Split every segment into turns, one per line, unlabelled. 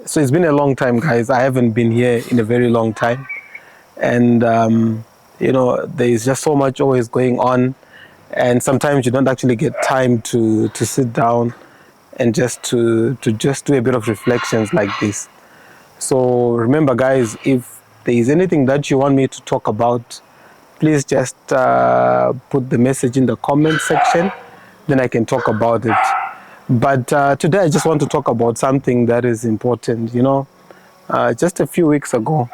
So it's been a long time, guys. I haven't been here in a very long time. And, there's just so much always going on. And sometimes you don't actually get time to sit down and to just do a bit of reflections like this. So remember, guys, if there is anything that you want me to talk about, please just put the message in the comment section, then I can talk about it. But today I just want to talk about something that is important. Just a few weeks ago,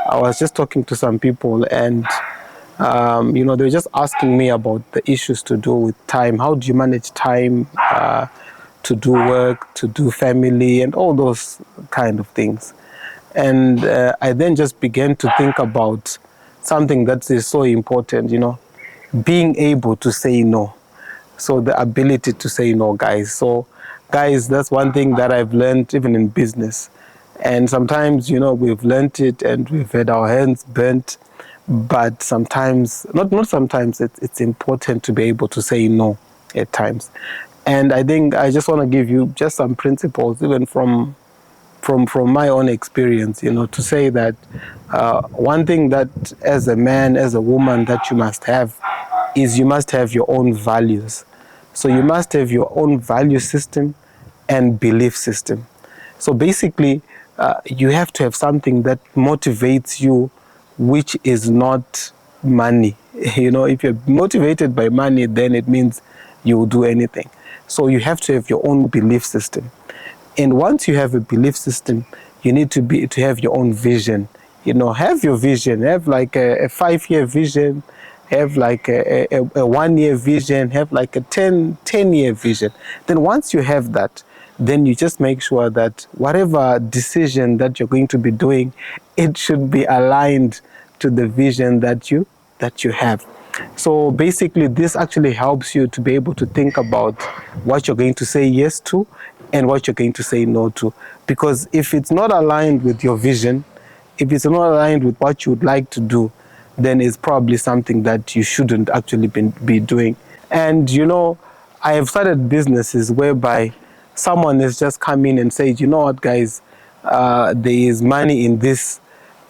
I was just talking to some people, and they were just asking me about the issues to do with time. How do you manage time to do work, to do family, and all those kind of things? And I then just began to think about something that is so important, being able to say no. So the ability to say no, guys. So, guys, that's one thing that I've learned even in business. And sometimes, we've learned it and we've had our hands burnt. But sometimes, not sometimes, it's important to be able to say no at times. And I think I just want to give you just some principles, even from my own experience, to say that one thing that as a man, as a woman, that you must have is you must have your own values. So you must have your own value system and belief system. So basically, you have to have something that motivates you, which is not money. If you're motivated by money, then it means you will do anything. So you have to have your own belief system. And once you have a belief system, you need to have your own vision. Have your vision. Have like a 5-year vision. Have like a 1-year vision. Have like a 10-year vision. Then once you have that, then you just make sure that whatever decision that you're going to be doing, it should be aligned to the vision that you have. So basically, this actually helps you to be able to think about what you're going to say yes to and what you're going to say no to. Because if it's not aligned with your vision, if it's not aligned with what you would like to do, then it's probably something that you shouldn't actually be doing. And, I have started businesses whereby someone has just come in and said, you know what, guys, there is money in this.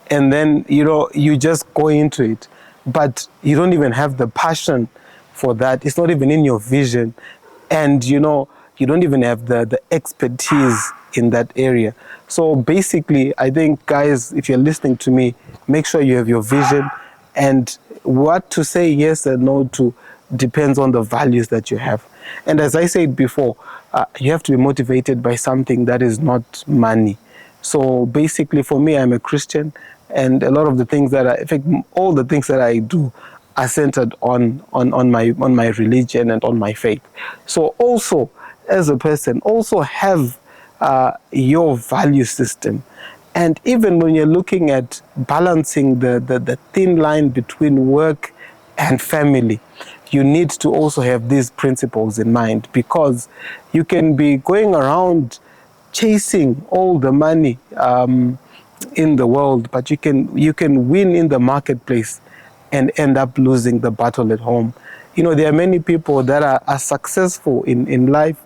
And then, you just go into it. But you don't even have the passion for that. It's not even in your vision. And, you don't even have the expertise in that area. So basically, I think, guys, if you're listening to me, make sure you have your vision, and what to say yes and no to depends on the values that you have. And as I said before, you have to be motivated by something that is not money. So basically, for me, I'm a Christian, and a lot of the things in fact, all the things that I do are centered on my religion and on my faith. So also, as a person, also have your value system. And even when you're looking at balancing the thin line between work and family, you need to also have these principles in mind, because you can be going around chasing all the money in the world, but you can win in the marketplace and end up losing the battle at home. There are many people that are successful in life,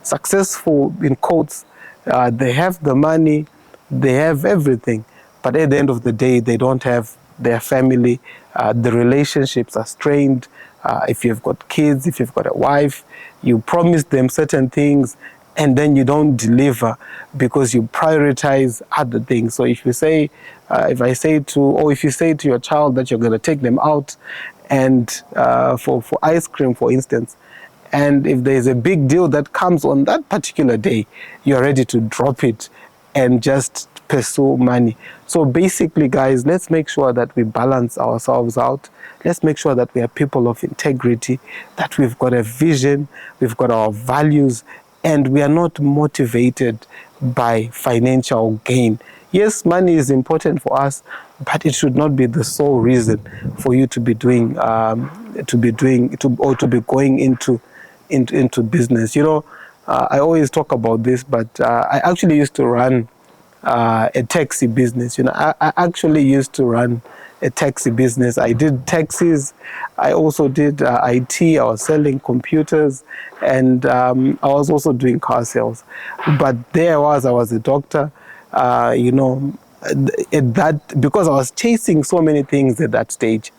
successful in quotes. They have the money, they have everything, but at the end of the day, they don't have their family. The relationships are strained. If you've got kids, if you've got a wife, you promise them certain things, and then you don't deliver because you prioritize other things. So if you say, if you say to your child that you're going to take them out, and for ice cream, for instance, and if there's a big deal that comes on that particular day, you're ready to drop it and just pursue money. So basically, guys, let's make sure that we balance ourselves out. Let's make sure that we are people of integrity, that we've got a vision, we've got our values, and we are not motivated by financial gain. Yes, money is important for us, but it should not be the sole reason for you to be going into business. I always talk about this, but I actually used to run a taxi business. I actually used to run a taxi business. I did taxis. I also did IT. I was selling computers, and I was also doing car sales. But I was a doctor. you know, at that, because I was chasing so many things at that stage,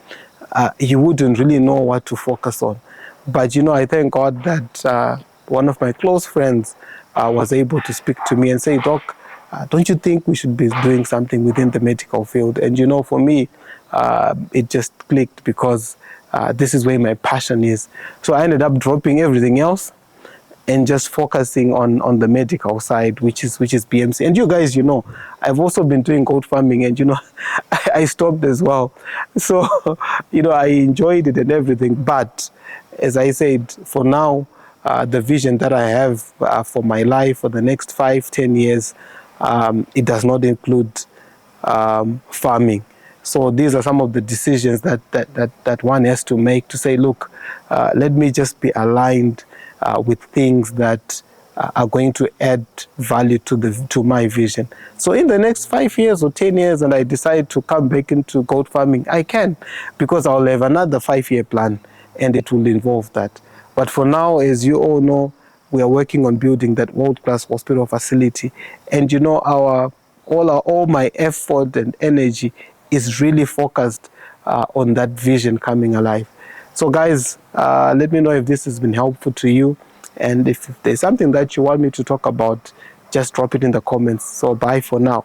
you wouldn't really know what to focus on. But, you know, I thank God that one of my close friends was able to speak to me and say, Doc, don't you think we should be doing something within the medical field? And, you know, for me, it just clicked because this is where my passion is. So I ended up dropping everything else and just focusing on the medical side, which is BMC. And you guys, you know, I've also been doing goat farming, and you know, I stopped as well. So, you know, I enjoyed it and everything. But as I said, for now, the vision that I have for my life for the next 5-10 years, it does not include farming. So these are some of the decisions that one has to make to say, look, let me just be aligned with things that are going to add value to my vision. So in the next 5 years or 10 years, and I decide to come back into goat farming, I can, because I'll have another 5-year plan, and it will involve that. But for now, as you all know, we are working on building that world-class hospital facility, and you know, all my effort and energy is really focused on that vision coming alive. So guys, let me know if this has been helpful to you. And if there's something that you want me to talk about, just drop it in the comments. So bye for now.